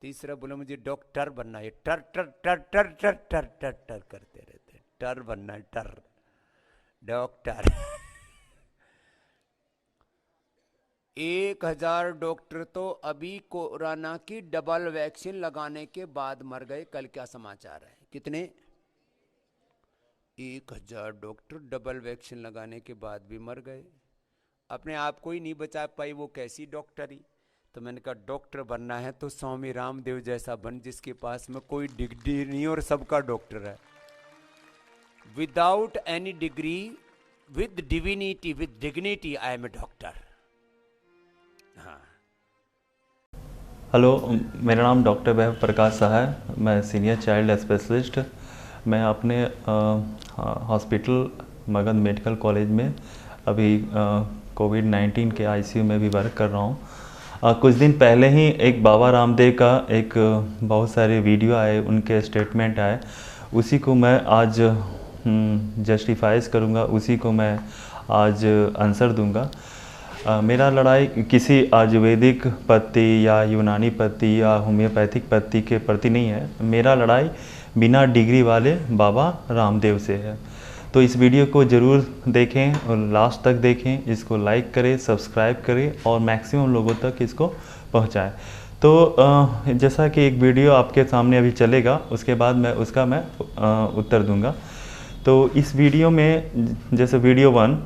तीसरा बोला मुझे डॉक्टर बनना है, टर टर टर टर टर टर टर टर करते रहते, टर बनना है, टर डॉक्टर। 1000 डॉक्टर तो अभी कोरोना की डबल वैक्सीन लगाने के बाद मर गए। कल क्या समाचार है? कितने? 1000 डॉक्टर डबल वैक्सीन लगाने के बाद भी मर गए। अपने आप को ही नहीं बचा पाई, वो कैसी डॉक्टरी? तो मैंने कहा डॉक्टर बनना है तो स्वामी रामदेव जैसा बन, जिसके पास में कोई डिग्री नहीं और सबका डॉक्टर है। Without any degree, with divinity, with dignity, I am a doctor. हाँ। हेलो, मेरा नाम डॉक्टर वैभव प्रकाश शाह है। मैं सीनियर चाइल्ड स्पेशलिस्ट। मैं अपने हॉस्पिटल मगध मेडिकल कॉलेज में अभी कोविड-19 के आईसीयू में भी वर्क कर रहा हूँ। कुछ दिन पहले ही एक बाबा रामदेव का एक बहुत सारे वीडियो आए, उनके स्टेटमेंट आए, उसी को मैं आज जस्टिफाइज करूँगा, उसी को मैं आज आंसर दूँगा। मेरा लड़ाई किसी आयुर्वेदिक पत्ती या यूनानी पत्ती या होम्योपैथिक पत्ती के प्रति नहीं है। मेरा लड़ाई बिना डिग्री वाले बाबा रामदेव से है। तो इस वीडियो को ज़रूर देखें और लास्ट तक देखें, इसको लाइक करें, सब्सक्राइब करें और मैक्सिमम लोगों तक इसको पहुंचाएं। तो जैसा कि एक वीडियो आपके सामने अभी चलेगा, उसके बाद मैं उसका उत्तर दूंगा। तो इस वीडियो में जैसे वीडियो 1,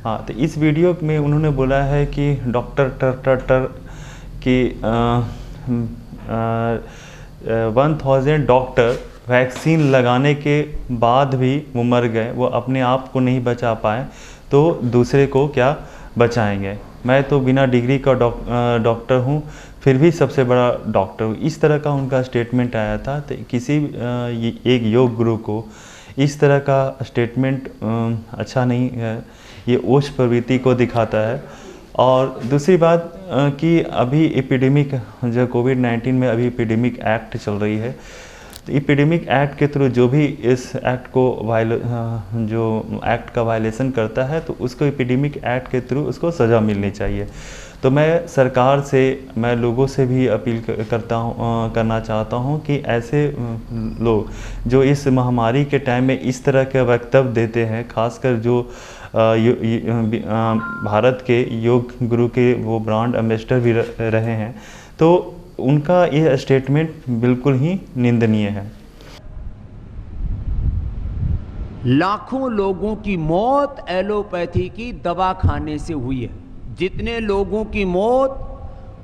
हाँ, तो इस वीडियो में उन्होंने बोला है कि डॉक्टर टर कि 1000 डॉक्टर वैक्सीन लगाने के बाद भी वो मर गए, वो अपने आप को नहीं बचा पाए तो दूसरे को क्या बचाएंगे। मैं तो बिना डिग्री का डॉक्टर हूँ, फिर भी सबसे बड़ा डॉक्टर हूँ। इस तरह का उनका स्टेटमेंट आया था। तो किसी एक योग गुरु को इस तरह का स्टेटमेंट अच्छा नहीं है, ये ओज प्रवृत्ति को दिखाता है। और दूसरी बात कि अभी एपिडेमिक, जो कोविड-19 में अभी एपिडेमिक एक्ट चल रही है, तो एपिडेमिक एक्ट के थ्रू जो भी इस एक्ट को जो एक्ट का वायलेशन करता है, तो उसको एपिडेमिक एक्ट के थ्रू उसको सज़ा मिलनी चाहिए। तो मैं सरकार से, मैं लोगों से भी अपील करना चाहता हूं कि ऐसे लोग जो इस महामारी के टाइम में इस तरह के वक्तव्य देते हैं, खासकर जो भारत के योग गुरु के वो ब्रांड एम्बेसडर भी रहे हैं, तो उनका ये स्टेटमेंट बिल्कुल ही निंदनीय है। लाखों लोगों की मौत एलोपैथी की दवा खाने से हुई है। जितने लोगों की मौत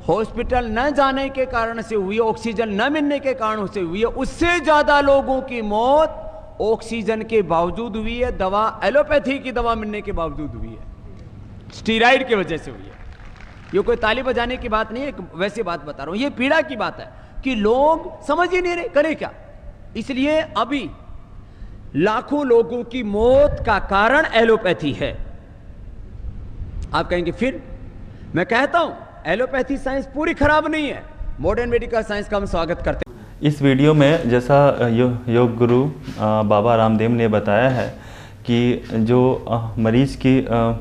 हॉस्पिटल न जाने के कारण से हुई है, ऑक्सीजन न मिलने के कारण से हुई है, उससे ज्यादा लोगों की मौत ऑक्सीजन के बावजूद हुई है, दवा एलोपैथी की दवा मिलने के बावजूद हुई है, स्टीराइड की वजह से हुई है। ये कोई ताली बजाने की बात नहीं है, वैसी बात बता रहा हूं। ये पीड़ा की बात है कि लोग समझ ही नहीं रहे करें क्या। इसलिए अभी लाखों लोगों की मौत का कारण एलोपैथी है। आप कहेंगे फिर? मैं कहता हूं एलोपैथी साइंस पूरी खराब नहीं है, मॉडर्न मेडिकल साइंस का हम स्वागत करते हैं। इस वीडियो में जैसा योग गुरु बाबा रामदेव ने बताया है कि जो मरीज की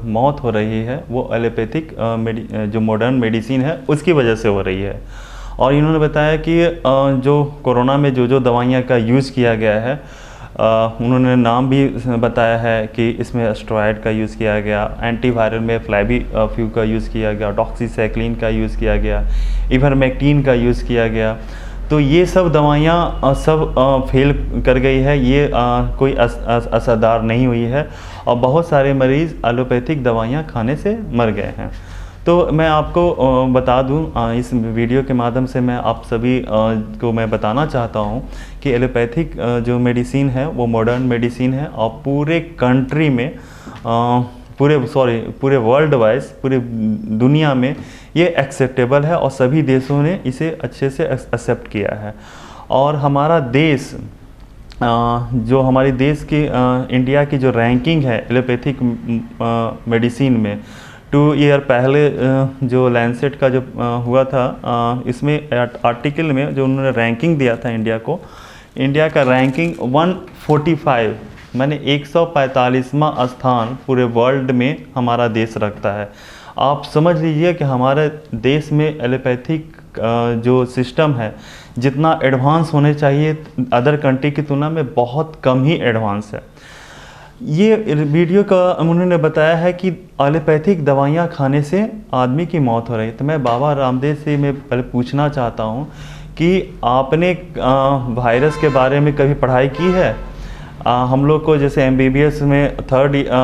मौत हो रही है वो एलोपैथिक जो मॉडर्न मेडिसिन है उसकी वजह से हो रही है। और इन्होंने बताया कि जो कोरोना में जो दवाइयाँ का यूज़ किया गया है, उन्होंने नाम भी बताया है कि इसमें स्टेरॉयड का यूज़ किया गया, एंटीवायरल में फ्लैवीफ्यू का यूज़ किया गया, डॉक्सीसाइक्लिन का यूज़ किया गया, इवरमेक्टिन का यूज़ किया गया। तो ये सब दवाइयाँ सब फेल कर गई है, ये कोई असरदार नहीं हुई है और बहुत सारे मरीज़ एलोपैथिक दवाइयाँ खाने से मर गए हैं। तो मैं आपको बता दूं, इस वीडियो के माध्यम से मैं आप सभी को मैं बताना चाहता हूं कि एलोपैथिक जो मेडिसिन है वो मॉडर्न मेडिसिन है और पूरे कंट्री में पूरे वर्ल्ड वाइज, पूरे दुनिया में ये एक्सेप्टेबल है और सभी देशों ने इसे अच्छे से एक्सेप्ट किया है। और हमारा देश, जो हमारे देश की इंडिया की जो रैंकिंग है एलोपैथिक मेडिसिन में, 2 ईयर पहले जो लैंसेट का जो हुआ था, इसमें आर्टिकल में जो उन्होंने रैंकिंग दिया था इंडिया को, इंडिया का रैंकिंग 145, माने 145वां स्थान पूरे वर्ल्ड में हमारा देश रखता है। आप समझ लीजिए कि हमारे देश में एलोपैथिक जो सिस्टम है जितना एडवांस होने चाहिए अदर कंट्री की तुलना में बहुत कम ही एडवांस है। ये वीडियो का उन्होंने बताया है कि एलोपैथिक दवाइयाँ खाने से आदमी की मौत हो रही है। तो मैं बाबा रामदेव से मैं पहले पूछना चाहता हूँ कि आपने वायरस के बारे में कभी पढ़ाई की है? हम लोग को जैसे एमबीबीएस में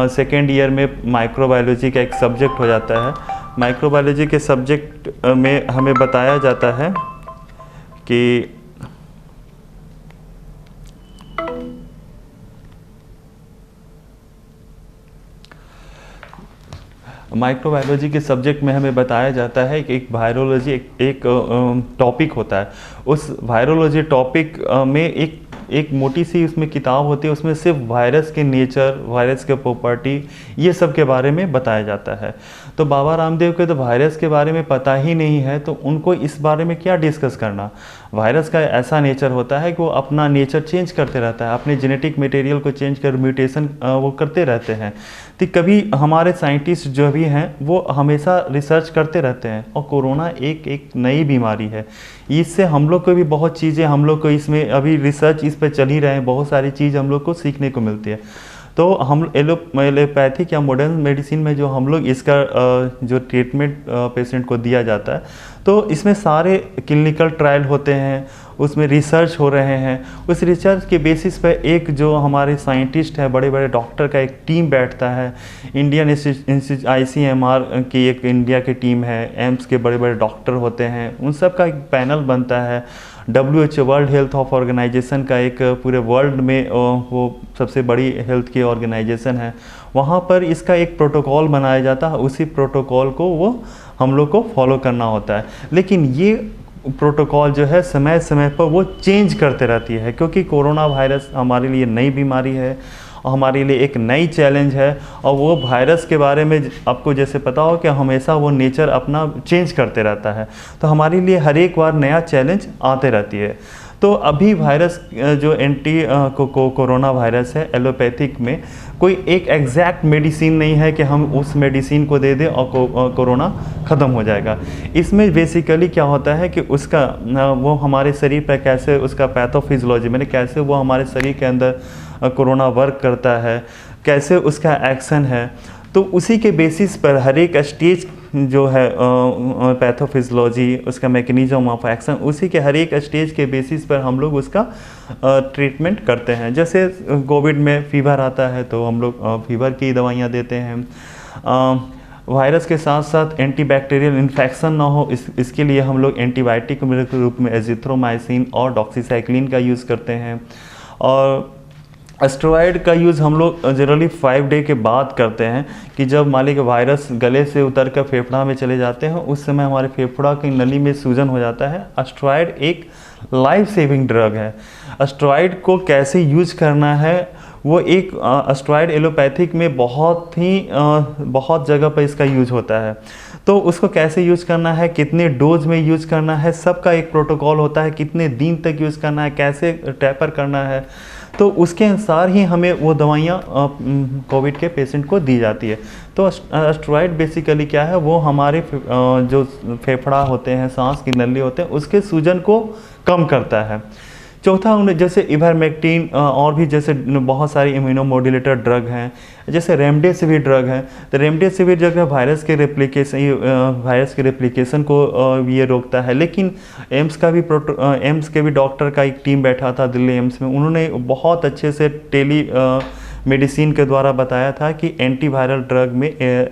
सेकेंड ईयर में माइक्रोबायोलॉजी का एक सब्जेक्ट हो जाता है। माइक्रोबायोलॉजी के सब्जेक्ट में हमें बताया जाता है कि माइक्रोबायोलॉजी के सब्जेक्ट में हमें बताया जाता है कि एक वायरोलॉजी एक टॉपिक होता है। उस वायरोलॉजी टॉपिक में एक मोटी सी उसमें किताब होती है, उसमें सिर्फ वायरस के नेचर, वायरस के प्रॉपर्टी, ये सब के बारे में बताया जाता है। तो बाबा रामदेव को तो वायरस के बारे में पता ही नहीं है, तो उनको इस बारे में क्या डिस्कस करना। वायरस का ऐसा नेचर होता है कि वो अपना नेचर चेंज करते रहता है, अपने जेनेटिक मटेरियल को चेंज कर म्यूटेशन वो करते रहते हैं। तो कभी हमारे साइंटिस्ट जो भी हैं वो हमेशा रिसर्च करते रहते हैं। और कोरोना एक नई बीमारी है, इससे हम लोग को भी बहुत चीज़ें, हम लोग को इसमें अभी रिसर्च इस पर चल ही रहे हैं, बहुत सारी चीज़ हम लोग को सीखने को मिलती है। तो हम एलोपैथिक या मॉडर्न मेडिसिन में जो हम लोग इसका जो ट्रीटमेंट पेशेंट को दिया जाता है, तो इसमें सारे क्लिनिकल ट्रायल होते हैं, उसमें रिसर्च हो रहे हैं। उस रिसर्च के बेसिस पर एक जो हमारे साइंटिस्ट है, बड़े बड़े डॉक्टर का एक टीम बैठता है। इंडियन इंस्टीट्यूट ICMR की एक इंडिया की टीम है, एम्स के बड़े बड़े डॉक्टर होते हैं, उन सब का एक पैनल बनता है। WHO world health of organisation का एक पूरे वर्ल्ड में वो सबसे बड़ी हेल्थ की ऑर्गेनाइजेशन है, वहाँ पर इसका एक प्रोटोकॉल बनाया जाता है। उसी प्रोटोकॉल को वो हम लोग को फॉलो करना होता है। लेकिन ये प्रोटोकॉल जो है समय समय पर वो चेंज करते रहती है, क्योंकि कोरोना वायरस हमारे लिए नई बीमारी है और हमारे लिए एक नई चैलेंज है। और वो वायरस के बारे में आपको जैसे पता हो कि हमेशा वो नेचर अपना चेंज करते रहता है, तो हमारे लिए हर एक बार नया चैलेंज आते रहती है। तो अभी वायरस जो कोरोना वायरस है, एलोपैथिक में कोई एक एग्जैक्ट मेडिसिन नहीं है कि हम उस मेडिसिन को दे दें और कोरोना ख़त्म हो जाएगा। इसमें बेसिकली क्या होता है कि उसका वो हमारे शरीर पर कैसे उसका पैथोफिजियोलॉजी मैंने कैसे वो हमारे शरीर के अंदर कोरोना वर्क करता है, कैसे उसका एक्शन है, तो उसी के बेसिस पर हर एक स्टेज जो है पैथोफिजियोलॉजी, उसका मैकेनिज्म ऑफ एक्शन, उसी के हर एक स्टेज के बेसिस पर हम लोग उसका ट्रीटमेंट करते हैं। जैसे कोविड में फीवर आता है तो हम लोग फीवर की दवाइयाँ देते हैं। वायरस के साथ साथ एंटीबैक्टीरियल इन्फेक्शन ना हो इसके लिए हम लोग एंटीबायोटिक के रूप में एजिथ्रोमाइसिन और डॉक्सीसाइक्लिन का यूज़ करते हैं। और एस्टेरॉयड का यूज़ हम लोग जनरली 5 डे के बाद करते हैं कि जब मान लीजिए वायरस गले से उतर कर फेफड़ा में चले जाते हैं, उस समय हमारे फेफड़ा की नली में सूजन हो जाता है। एस्टेरॉयड एक लाइफ सेविंग ड्रग है। एस्टेरॉयड को कैसे यूज करना है, वो एक एस्टेरॉयड एलोपैथिक में बहुत जगह पर इसका यूज होता है। तो उसको कैसे यूज करना है, कितने डोज में यूज करना है, सबका एक प्रोटोकॉल होता है। कितने दिन तक यूज करना है, कैसे टैपर करना है, तो उसके अनुसार ही हमें वो दवाइयाँ कोविड के पेशेंट को दी जाती है। तो एस्टेरॉयड बेसिकली क्या है, वो हमारे जो फेफड़ा होते हैं, सांस की नली होते हैं, उसके सूजन को कम करता है। चौथा उन्हें जैसे इवरमेक्टिन और भी जैसे बहुत सारी इम्यूनोमोड्यूलेटर ड्रग हैं, जैसे रेमडेसिविर ड्रग है। तो रेमडेसिविर ड्रग है वायरस के रेप्लिकेशन को ये रोकता है। लेकिन एम्स के भी डॉक्टर का एक टीम बैठा था दिल्ली एम्स में, उन्होंने बहुत अच्छे से टेली मेडिसिन के द्वारा बताया था कि एंटीवायरल ड्रग में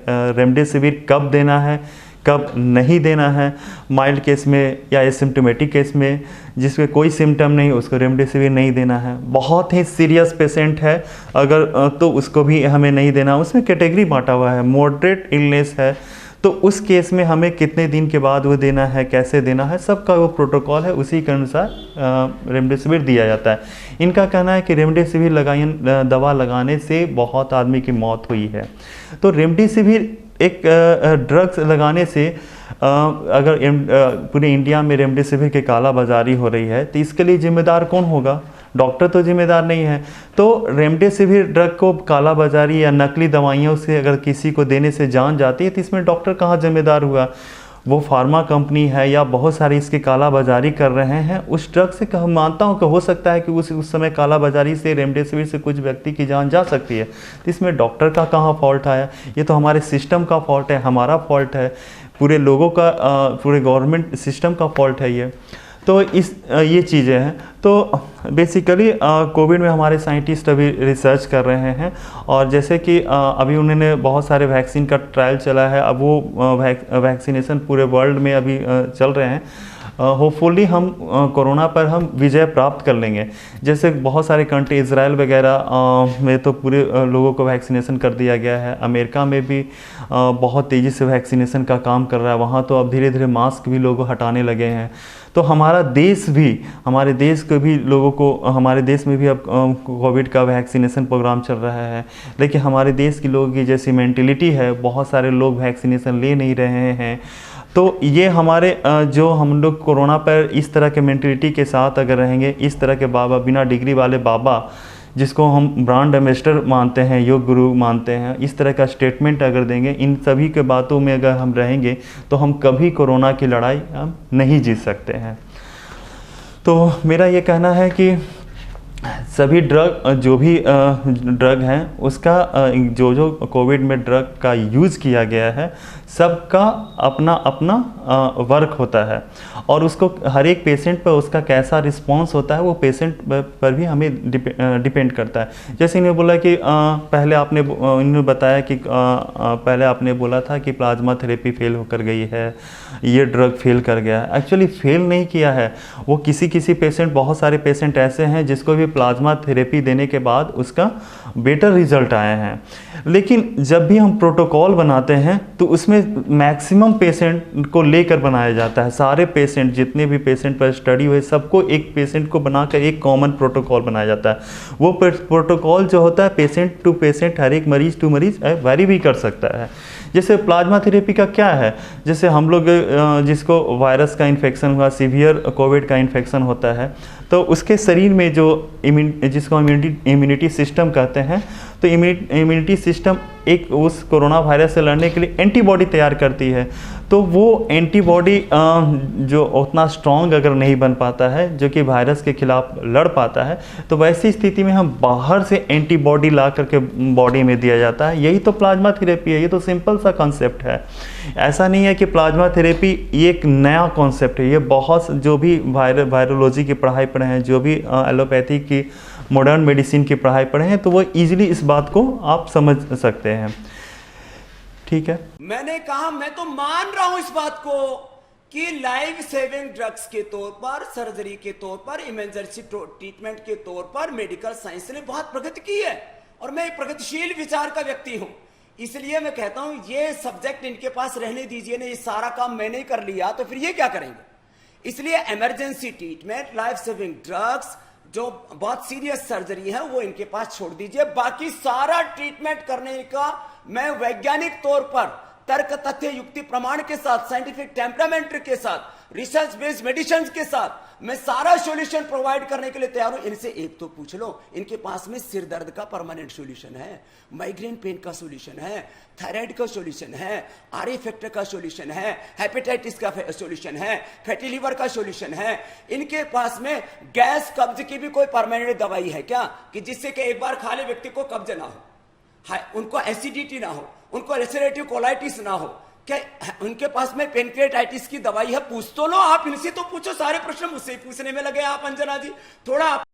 रेमडेसिविर कब देना है, कब नहीं देना है। माइल्ड केस में या एसिम्टोमेटिक केस में जिसमें कोई सिम्टम नहीं, उसको रेमडेसिविर नहीं देना है। बहुत ही सीरियस पेशेंट है अगर तो उसको भी हमें नहीं देना। उसमें कैटेगरी बांटा हुआ है, मॉडरेट इलनेस है तो उस केस में हमें कितने दिन के बाद वो देना है, कैसे देना है, सबका वो प्रोटोकॉल है, उसी के अनुसार रेमडेसिविर दिया जाता है। इनका कहना है कि रेमडेसिविर दवा लगाने से बहुत आदमी की मौत हुई है। तो रेमडेसिविर एक ड्रग्स लगाने से अगर पूरे इंडिया में रेमडेसिविर की कालाबाजारी हो रही है तो इसके लिए जिम्मेदार कौन होगा? डॉक्टर तो जिम्मेदार नहीं है। तो रेमडेसिविर ड्रग को कालाबाजारी या नकली दवाइयों से अगर किसी को देने से जान जाती है तो इसमें डॉक्टर कहाँ जिम्मेदार हुआ? वो फार्मा कंपनी है या बहुत सारी इसकी कालाबाजारी कर रहे हैं, उस ड्रग से हम मानता हूँ कि हो सकता है कि उस समय कालाबाजारी से रेमडेसिविर से कुछ व्यक्ति की जान जा सकती है। तो इसमें डॉक्टर का कहाँ फॉल्ट आया? ये तो हमारे सिस्टम का फॉल्ट है, हमारा फॉल्ट है, पूरे लोगों का, पूरे गवर्नमेंट सिस्टम का फॉल्ट है ये। तो ये चीज़ें हैं। तो बेसिकली कोविड में हमारे साइंटिस्ट अभी रिसर्च कर रहे हैं, और जैसे कि अभी उन्होंने बहुत सारे वैक्सीन का ट्रायल चला है, अब वो वैक्सीनेशन पूरे वर्ल्ड में अभी चल रहे हैं। होपफुली हम कोरोना पर हम विजय प्राप्त कर लेंगे। जैसे बहुत सारे कंट्री, इजराइल वगैरह में तो पूरे लोगों को वैक्सीनेशन कर दिया गया है। अमेरिका में भी बहुत तेज़ी से वैक्सीनेशन का काम कर रहा है, वहाँ तो अब धीरे धीरे मास्क भी लोग हटाने लगे हैं। तो हमारा देश भी, हमारे देश के भी लोगों को, हमारे देश में भी अब कोविड का वैक्सीनेशन प्रोग्राम चल रहा है, लेकिन हमारे देश के लोगों की जैसी मेंटिलिटी है, बहुत सारे लोग वैक्सीनेशन ले नहीं रहे हैं। तो ये हमारे जो हम लोग कोरोना पर इस तरह के मेंटिलिटी के साथ अगर रहेंगे, इस तरह के बाबा, बिना डिग्री वाले बाबा जिसको हम ब्रांड एम्बेसडर मानते हैं, योग गुरु मानते हैं, इस तरह का स्टेटमेंट अगर देंगे, इन सभी के बातों में अगर हम रहेंगे, तो हम कभी कोरोना की लड़ाई हम नहीं जीत सकते हैं। तो मेरा ये कहना है कि सभी ड्रग, जो भी ड्रग हैं, उसका जो कोविड में ड्रग का यूज़ किया गया है, सबका अपना अपना वर्क होता है, और उसको हर एक पेशेंट पर उसका कैसा रिस्पांस होता है वो पेशेंट पर भी हमें डिपेंड करता है। जैसे इन्होंने बोला कि पहले आपने इन्होंने बताया कि पहले आपने बोला था कि प्लाज्मा थेरेपी फेल होकर गई है, ये ड्रग फेल कर गया है। एक्चुअली फेल नहीं किया है वो, किसी पेशेंट, बहुत सारे पेशेंट ऐसे हैं जिसको भी प्लाज्मा थेरेपी देने के बाद उसका बेटर रिजल्ट आए हैं। लेकिन जब भी हम प्रोटोकॉल बनाते हैं तो उसमें मैक्सिमम पेशेंट को लेकर बनाया जाता है। सारे पेशेंट, जितने भी पेशेंट पर स्टडी हुए, सबको एक पेशेंट को बनाकर एक कॉमन प्रोटोकॉल बनाया जाता है। वो प्रोटोकॉल जो होता है पेशेंट टू पेशेंट, हर एक मरीज टू मरीज वेरी भी कर सकता है। जैसे प्लाज्मा थेरेपी का क्या है, जैसे हम लोग जिसको वायरस का इन्फेक्शन हुआ, सीवियर कोविड का इन्फेक्शन होता है, तो उसके शरीर में जो जिसको इम्यूनिटी सिस्टम कहते हैं, तो इम्यूनिटी सिस्टम एक उस कोरोना वायरस से लड़ने के लिए एंटीबॉडी तैयार करती है। तो वो एंटीबॉडी जो उतना स्ट्रॉन्ग अगर नहीं बन पाता है, जो कि वायरस के खिलाफ लड़ पाता है, तो वैसी स्थिति में हम बाहर से एंटीबॉडी ला करके बॉडी में दिया जाता है। यही तो प्लाज्मा थेरेपी है। ये तो सिंपल सा कॉन्सेप्ट है। ऐसा नहीं है कि प्लाज्मा थेरेपी ये एक नया कॉन्सेप्ट है। ये बहुत, जो भी वायरोलॉजी की पढ़ाई पढ़े हैं, जो भी एलोपैथी की, मॉडर्न मेडिसिन की पढ़ाई पढ़े हैं, तो वो इजीली इस बात को आप समझ सकते हैं। ठीक है, मैंने कहा, मैं तो मान रहा हूं इस बात को कि लाइफ सेविंग ड्रग्स के तौर पर, सर्जरी के तौर पर, इमरजेंसी ट्रीटमेंट के तौर पर मेडिकल साइंस ने बहुत प्रगति की है, और मैं एक प्रगतिशील विचार का व्यक्ति हूं। इसलिए मैं कहता हूं ये सब्जेक्ट इनके पास रहने दीजिए। नहीं, ये सारा काम मैंने ही कर लिया तो फिर ये क्या करेंगे। इसलिए emergency treatment, life saving drugs, जो बहुत सीरियस सर्जरी है, वो इनके पास छोड़ दीजिए। बाकी सारा ट्रीटमेंट करने का मैं वैज्ञानिक तौर पर, तर्क, तथ्य, युक्ति, प्रमाण के साथ, साइंटिफिक टेम्परामेंट के साथ, रिसर्च बेस्ड मेडिसिन के साथ मैं सारा सॉल्यूशन प्रोवाइड करने के लिए तैयार हूं। इनसे एक तो पूछ लो, इनके पास में सिर दर्द का परमानेंट सॉल्यूशन है, माइग्रेन पेन का सॉल्यूशन है, थायराइड का सॉल्यूशन है, आरए फैक्टर का सॉल्यूशन है, हेपेटाइटिस का सॉल्यूशन है, फैटी लिवर का सॉल्यूशन है। इनके पास में गैस, कब्ज की भी कोई परमानेंट दवाई है क्या, कि जिससे कि एक बार खा ले व्यक्ति को कब्ज ना हो, उनको एसिडिटी ना हो, उनको रेस्पिरेटरी कोलाइटिस ना हो। क्या उनके पास में पेनक्रियाटाइटिस की दवाई है? पूछ तो लो, आप इनसे तो पूछो। सारे प्रश्न मुझसे पूछने में लगे आप अंजना जी, थोड़ा आप।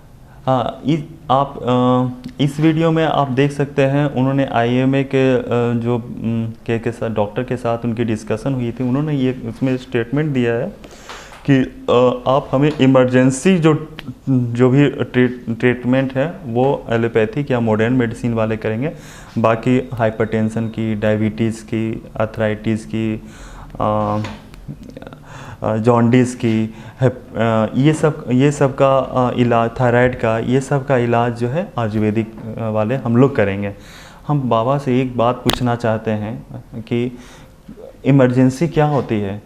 हाँ, आप इस वीडियो में आप देख सकते हैं, उन्होंने IMA के जो के साथ, डॉक्टर के साथ उनकी डिस्कशन हुई थी। उन्होंने ये उसमें स्टेटमेंट दिया है कि आप हमें इमरजेंसी जो भी ट्रीटमेंट है वो एलोपैथिक या मॉडर्न मेडिसिन वाले करेंगे। बाकी हाइपरटेंशन की, डायबिटीज़ की, आर्थराइटिस की, जॉन्डिस की, ये सब का इलाज, थायराइड का, ये सब का इलाज जो है आयुर्वेदिक वाले हम लोग करेंगे। हम बाबा से एक बात पूछना चाहते हैं कि इमरजेंसी क्या होती है।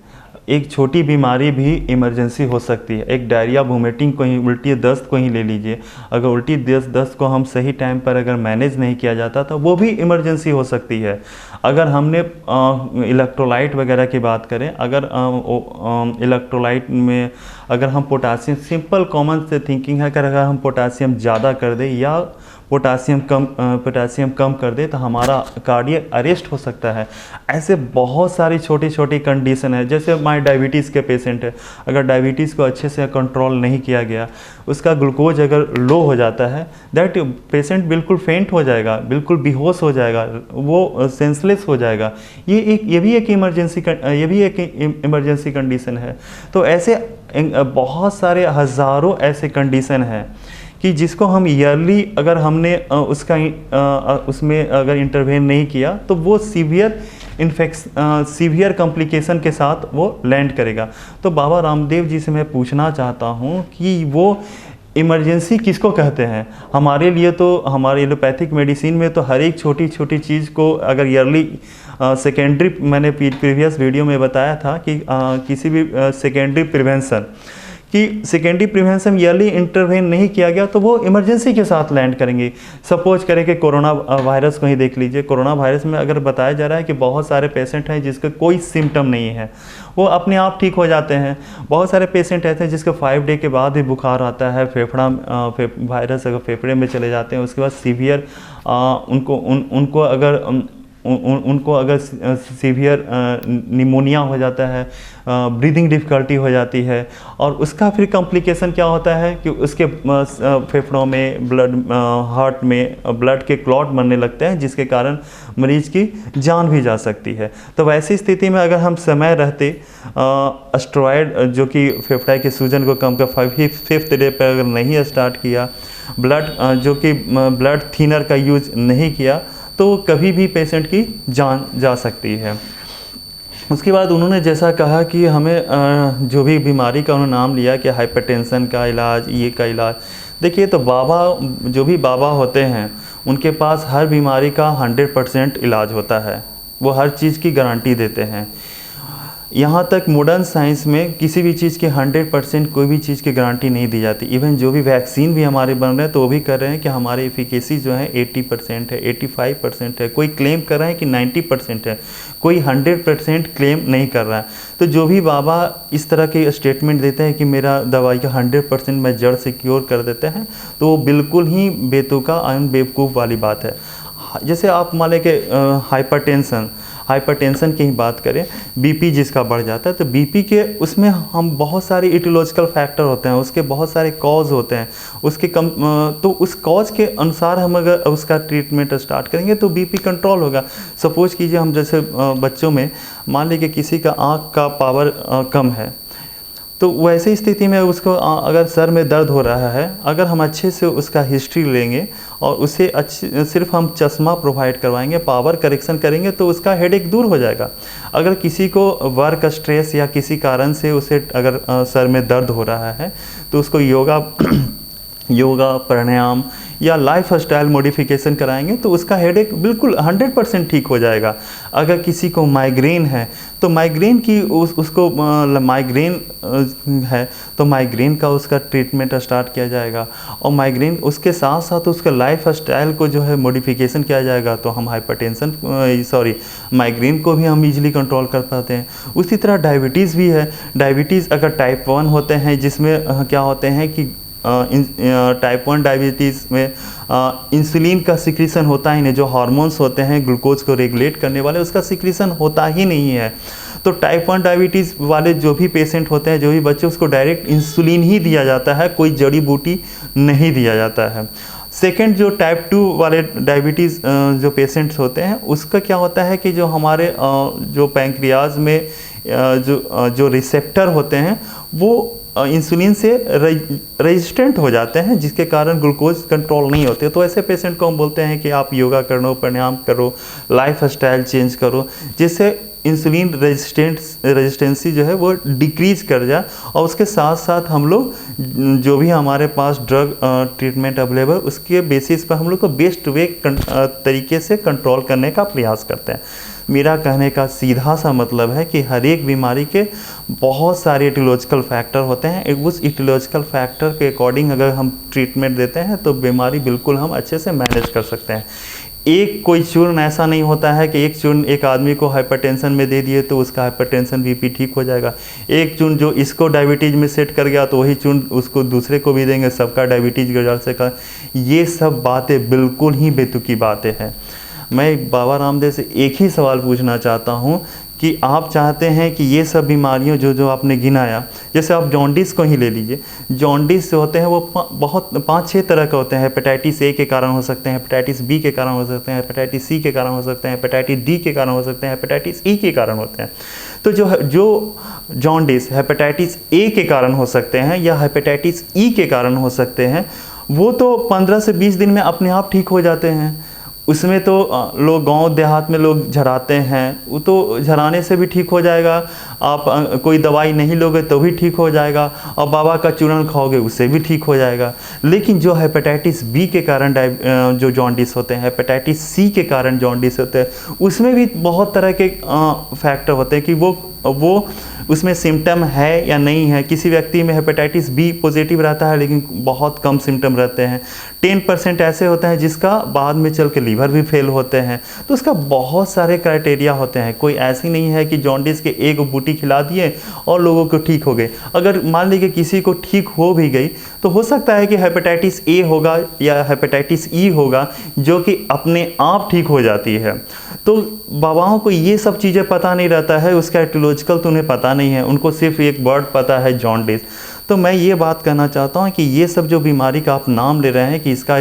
एक छोटी बीमारी भी इमरजेंसी हो सकती है। एक डायरिया, वोमिटिंग को ही, उल्टी दस्त को ही ले लीजिए, अगर उल्टी दस्त को हम सही टाइम पर अगर मैनेज नहीं किया जाता तो वो भी इमरजेंसी हो सकती है। अगर हमने इलेक्ट्रोलाइट वगैरह की बात करें, अगर इलेक्ट्रोलाइट में अगर हम पोटासियम, सिंपल कॉमन से थिंकिंग है कि अगर हम पोटासियम ज़्यादा कर दें या पोटासियम कम कर दे तो हमारा कार्डियक अरेस्ट हो सकता है। ऐसे बहुत सारी छोटी छोटी कंडीशन है। जैसे माई डायबिटीज़ के पेशेंट है, अगर डायबिटीज़ को अच्छे से कंट्रोल नहीं किया गया, उसका ग्लूकोज अगर लो हो जाता है, दैट पेशेंट बिल्कुल फेंट हो जाएगा, बिल्कुल बेहोश हो जाएगा, वो सेंसलेस हो जाएगा। ये भी एक इमरजेंसी कंडीशन है। तो ऐसे बहुत सारे हज़ारों ऐसे कंडीशन हैं कि जिसको हम ईयरली अगर हमने उसमें अगर इंटरवेन नहीं किया तो वो सीवियर कॉम्प्लिकेशन के साथ वो लैंड करेगा। तो बाबा रामदेव जी से मैं पूछना चाहता हूँ कि वो इमरजेंसी किसको कहते हैं? हमारे लिए तो, हमारे एलोपैथिक मेडिसिन में तो हर एक छोटी छोटी चीज़ को अगर ईयरली सेकेंडरी, मैंने प्रीवियस वीडियो में बताया था कि किसी भी सेकेंडरी प्रिवेंशन ईयरली इंटरवेन नहीं किया गया तो वो इमरजेंसी के साथ लैंड करेंगे। सपोज करें कि कोरोना वायरस को ही देख लीजिए। कोरोना वायरस में अगर बताया जा रहा है कि बहुत सारे पेशेंट हैं जिसका कोई सिम्टम नहीं है, वो अपने आप ठीक हो जाते हैं। बहुत सारे पेशेंट ऐसे हैं जिसको 5 डे के बाद ही बुखार आता है, वायरस अगर फेफड़े में चले जाते हैं, उसके बाद सीवियर उनको अगर सीवियर निमोनिया हो जाता है, ब्रीदिंग डिफ़िकल्टी हो जाती है, और उसका फिर कॉम्प्लिकेशन क्या होता है कि उसके फेफड़ों में हार्ट में ब्लड के क्लॉट बनने लगते हैं, जिसके कारण मरीज की जान भी जा सकती है। तो वैसी स्थिति में अगर हम समय रहते स्टेरॉयड जो कि फेफड़े के सूजन को कम कर 5th डे पर अगर नहीं स्टार्ट किया, ब्लड थिनर का यूज नहीं किया, तो कभी भी पेशेंट की जान जा सकती है। उसके बाद उन्होंने जैसा कहा कि हमें जो भी बीमारी का उन्होंने नाम लिया कि हाइपरटेंशन का इलाज, ये का इलाज, देखिए तो जो भी बाबा होते हैं उनके पास हर बीमारी का 100% इलाज होता है। वो हर चीज़ की गारंटी देते हैं। यहाँ तक मॉडर्न साइंस में किसी भी चीज़ की 100% कोई भी चीज़ की गारंटी नहीं दी जाती। इवन जो भी वैक्सीन भी हमारे बन रहे हैं तो वो भी कर रहे हैं कि हमारी एफिकेसी जो है 80% है, 85% है, कोई क्लेम कर रहे हैं कि 90% है, कोई 100% क्लेम नहीं कर रहा है। तो जो भी बाबा इस तरह के स्टेटमेंट देते हैं कि मेरा दवाई का 100% मैं जड़ से क्योर कर देते हैं, तो वो बिल्कुल ही बेतुका और बेवकूफ़ वाली बात है। जैसे आप मान लें कि हाइपरटेंशन की ही बात करें, बीपी जिसका बढ़ जाता है, तो बीपी के उसमें हम बहुत सारे इटियोलॉजिकल फैक्टर होते हैं, उसके बहुत सारे कॉज होते हैं, तो उस कॉज के अनुसार हम अगर उसका ट्रीटमेंट स्टार्ट करेंगे तो बीपी कंट्रोल होगा। सपोज कीजिए हम जैसे बच्चों में मान लीजिए किसी का आँख का पावर कम है, तो वैसी स्थिति में उसको अगर सर में दर्द हो रहा है, अगर हम अच्छे से उसका हिस्ट्री लेंगे और उसे सिर्फ हम चश्मा प्रोवाइड करवाएंगे, पावर करेक्शन करेंगे, तो उसका हेडेक दूर हो जाएगा। अगर किसी को वर्क स्ट्रेस या किसी कारण से उसे अगर सर में दर्द हो रहा है तो उसको योगा प्राणायाम या लाइफ स्टाइल मॉडिफिकेशन कराएंगे तो उसका हेडेक बिल्कुल 100% ठीक हो जाएगा। अगर किसी को माइग्रेन है तो माइग्रेन है तो माइग्रेन का उसका ट्रीटमेंट स्टार्ट किया जाएगा, और माइग्रेन उसके साथ साथ उसका लाइफ स्टाइल को जो है मॉडिफिकेशन किया जाएगा, तो हम माइग्रेन को भी हम इजीली कंट्रोल कर पाते हैं। उसी तरह डायबिटीज़ भी है। डायबिटीज़ अगर टाइप 1 होते हैं, जिसमें क्या होते हैं कि टाइप 1 डायबिटीज़ में इंसुलिन का सिक्रीशन होता ही नहीं, जो हार्मोन्स होते हैं ग्लूकोज को रेगुलेट करने वाले, उसका सिक्रीशन होता ही नहीं है। तो टाइप 1 डायबिटीज़ वाले जो भी पेशेंट होते हैं, जो भी बच्चे, उसको डायरेक्ट इंसुलिन ही दिया जाता है, कोई जड़ी बूटी नहीं दिया जाता है। सेकेंड, जो टाइप 2 वाले डायबिटीज़ जो पेशेंट्स होते हैं, उसका क्या होता है कि जो हमारे जो पैंक्रियाज में जो रिसेप्टर होते हैं वो इंसुलिन से रेजिस्टेंट हो जाते हैं, जिसके कारण ग्लूकोज कंट्रोल नहीं होते। तो ऐसे पेशेंट को हम बोलते हैं कि आप योगा करो, प्राणायाम करो, लाइफ स्टाइल चेंज करो, जिससे इंसुलिन रेजिस्टेंसी जो है वो डिक्रीज कर जाए, और उसके साथ साथ हम लोग जो भी हमारे पास ड्रग ट्रीटमेंट अवेलेबल, उसके बेसिस पर हम लोग को बेस्ट वे तरीके से कंट्रोल करने का प्रयास करते हैं। मेरा कहने का सीधा सा मतलब है कि हर एक बीमारी के बहुत सारे इटियोलॉजिकल फैक्टर होते हैं। उस इटियोलॉजिकल फैक्टर के अकॉर्डिंग अगर हम ट्रीटमेंट देते हैं तो बीमारी बिल्कुल हम अच्छे से मैनेज कर सकते हैं। एक कोई चूर्ण ऐसा नहीं होता है कि एक चूर्ण एक आदमी को हाइपरटेंशन में दे दिए तो उसका हाइपरटेंशन बीपी ठीक हो जाएगा। एक चूर्ण जो इसको डायबिटीज़ में सेट कर गया तो वही चूर्ण उसको दूसरे को भी देंगे, सबका डायबिटीज़ गुजर सका। ये सब बातें बिल्कुल ही बेतुकी बातें हैं। मैं बाबा रामदेव से एक ही सवाल पूछना चाहता हूँ कि आप चाहते हैं कि ये सब बीमारियों जो आपने गिनाया, जैसे आप जॉन्डिस को ही ले लीजिए, जॉन्डिस होते हैं वो बहुत 5-6 तरह के होते हैं। हेपेटाइटिस ए के कारण हो सकते हैं, हेपेटाइटिस बी के कारण हो सकते हैं, हेपेटाइटिस सी के कारण हो सकते हैं, हेपेटाइटिस डी के कारण हो सकते हैं, हेपेटाइटिस ई के कारण होते हैं। तो जो जॉन्डिस हेपेटाइटिस ए के कारण हो सकते हैं या हेपेटाइटिस ई के कारण हो सकते हैं, वो तो 15 से 20 दिन में अपने आप ठीक हो जाते हैं। उसमें तो लोग गांव देहात में लोग झराते हैं, वो तो झराने से भी ठीक हो जाएगा। आप कोई दवाई नहीं लोगे तो भी ठीक हो जाएगा, और बाबा का चूर्ण खाओगे उससे भी ठीक हो जाएगा। लेकिन जो हेपेटाइटिस बी के कारण जो जॉन्डिस होते हैं, हेपेटाइटिस सी के कारण जॉन्डिस होते हैं, उसमें भी बहुत तरह के फैक्टर होते हैं कि वो उसमें सिम्टम है या नहीं है। किसी व्यक्ति में हेपेटाइटिस बी पॉजिटिव रहता है लेकिन बहुत कम सिम्टम रहते हैं। 10% ऐसे होते हैं जिसका बाद में चल के लीवर भी फेल होते हैं। तो उसका बहुत सारे क्राइटेरिया होते हैं। कोई ऐसी नहीं है कि जॉन्डिस के एक बूटी खिला दिए और लोगों को ठीक हो गए। अगर मान लीजिए किसी को ठीक हो भी गई तो हो सकता है कि हेपेटाइटिस ए होगा या हेपेटाइटिस ई होगा जो कि अपने आप ठीक हो जाती है। तो बाबाओं को ये सब चीज़ें पता नहीं रहता है, उसका एटियोलॉजिकल तो उन्हें पता नहीं है, उनको सिर्फ एक वर्ड पता है जॉन्डिस। तो मैं ये बात कहना चाहता हूँ कि ये सब जो बीमारी का आप नाम ले रहे हैं कि इसका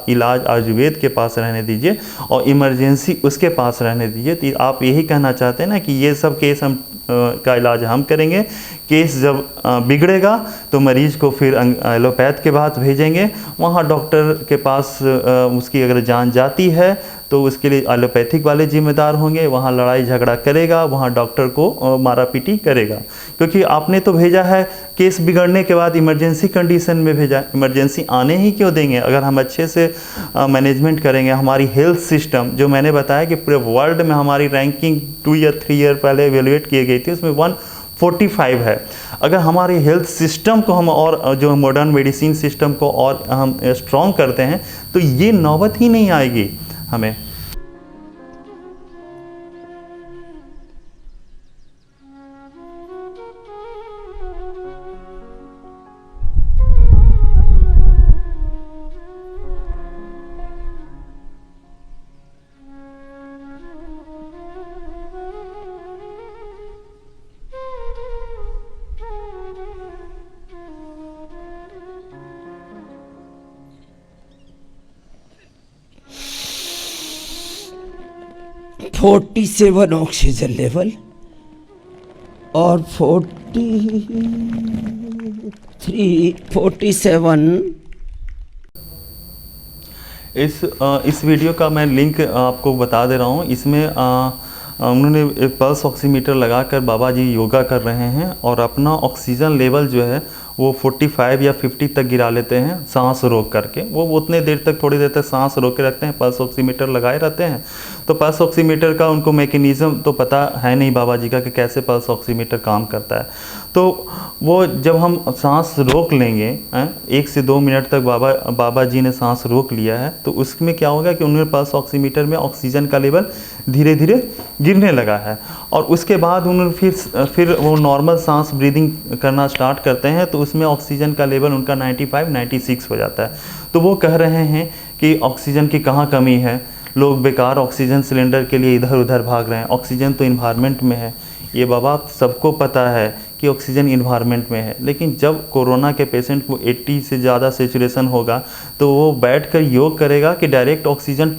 इलाज आयुर्वेद के पास रहने दीजिए और इमरजेंसी उसके पास रहने दीजिए। तो आप यही कहना चाहते हैं ना कि ये सब केस हम का इलाज हम करेंगे, केस जब बिगड़ेगा तो मरीज को फिर एलोपैथ के पास भेजेंगे, वहाँ डॉक्टर के पास उसकी अगर जान जाती है तो उसके लिए एलोपैथिक वाले जिम्मेदार होंगे, वहाँ लड़ाई झगड़ा करेगा, वहाँ डॉक्टर को मारा पीटी करेगा। क्योंकि आपने तो भेजा है केस बिगड़ने के बाद इमरजेंसी कंडीशन में भेजा, इमरजेंसी आने ही क्यों देंगे। अगर हम अच्छे से मैनेजमेंट करेंगे, हमारी हेल्थ सिस्टम जो मैंने बताया कि पूरे वर्ल्ड में हमारी रैंकिंग 2 या 3 ईयर पहले एवेलुएट की गई थी, उसमें 145 है। अगर हमारे हेल्थ सिस्टम को हम और जो मॉडर्न मेडिसिन सिस्टम को और हम स्ट्रॉन्ग करते हैं तो ये नौबत ही नहीं आएगी हमें। फोर्टी 47 ऑक्सीजन लेवल और 47 इस वीडियो का मैं लिंक आपको बता दे रहा हूँ। इसमें उन्होंने पल्स ऑक्सीमीटर लगाकर बाबा जी योगा कर रहे हैं और अपना ऑक्सीजन लेवल जो है वो 45 या 50 तक गिरा लेते हैं सांस रोक करके। वो उतने देर तक, थोड़ी देर तक सांस रोक के रखते हैं, पल्स ऑक्सीमीटर लगाए रहते हैं। तो पल्स ऑक्सीमीटर का उनको मैकेनिज़्म तो पता है नहीं बाबा जी का कि कैसे पल्स ऑक्सीमीटर काम करता है। तो वो जब हम सांस रोक लेंगे 1 से 2 मिनट तक बाबा जी ने सांस रोक लिया है तो उसमें क्या होगा कि उन्होंने पल्स ऑक्सीमीटर में ऑक्सीजन का लेवल धीरे धीरे गिरने लगा है। और उसके बाद उन्होंने फिर वो नॉर्मल सांस ब्रीदिंग करना स्टार्ट करते हैं तो उसमें ऑक्सीजन का लेवल उनका 95-96 हो जाता है। तो वो कह रहे हैं कि ऑक्सीजन की कहाँ कमी है, लोग बेकार ऑक्सीजन सिलेंडर के लिए इधर उधर भाग रहे हैं, ऑक्सीजन तो इन्वायरमेंट में है। ये बाबा सबको पता है कि ऑक्सीजन इन्वायरमेंट में है, लेकिन जब कोरोना के पेशेंट को 80 से ज़्यादा सेचुरेशन होगा तो वो बैठकर योग करेगा कि डायरेक्ट ऑक्सीजन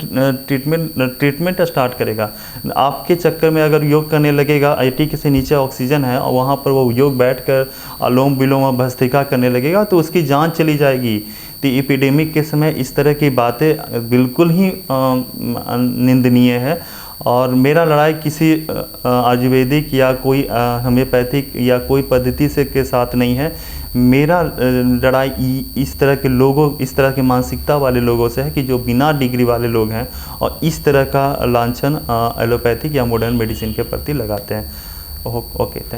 ट्रीटमेंट स्टार्ट करेगा। आपके चक्कर में अगर योग करने लगेगा, 80 से नीचे ऑक्सीजन है और वहाँ पर वो योग बैठकर अनुलोम विलोम भस्त्रिका करने लगेगा तो उसकी जान चली जाएगी। तो एपिडेमिक के समय इस तरह की बातें बिल्कुल ही निंदनीय है और मेरा लड़ाई किसी आयुर्वेदिक या कोई होम्योपैथिक या कोई पद्धति से के साथ नहीं है। मेरा लड़ाई इस तरह के लोगों, इस तरह की मानसिकता वाले लोगों से है कि जो बिना डिग्री वाले लोग हैं और इस तरह का लांछन एलोपैथिक या मॉडर्न मेडिसिन के प्रति लगाते हैं। Okay, thank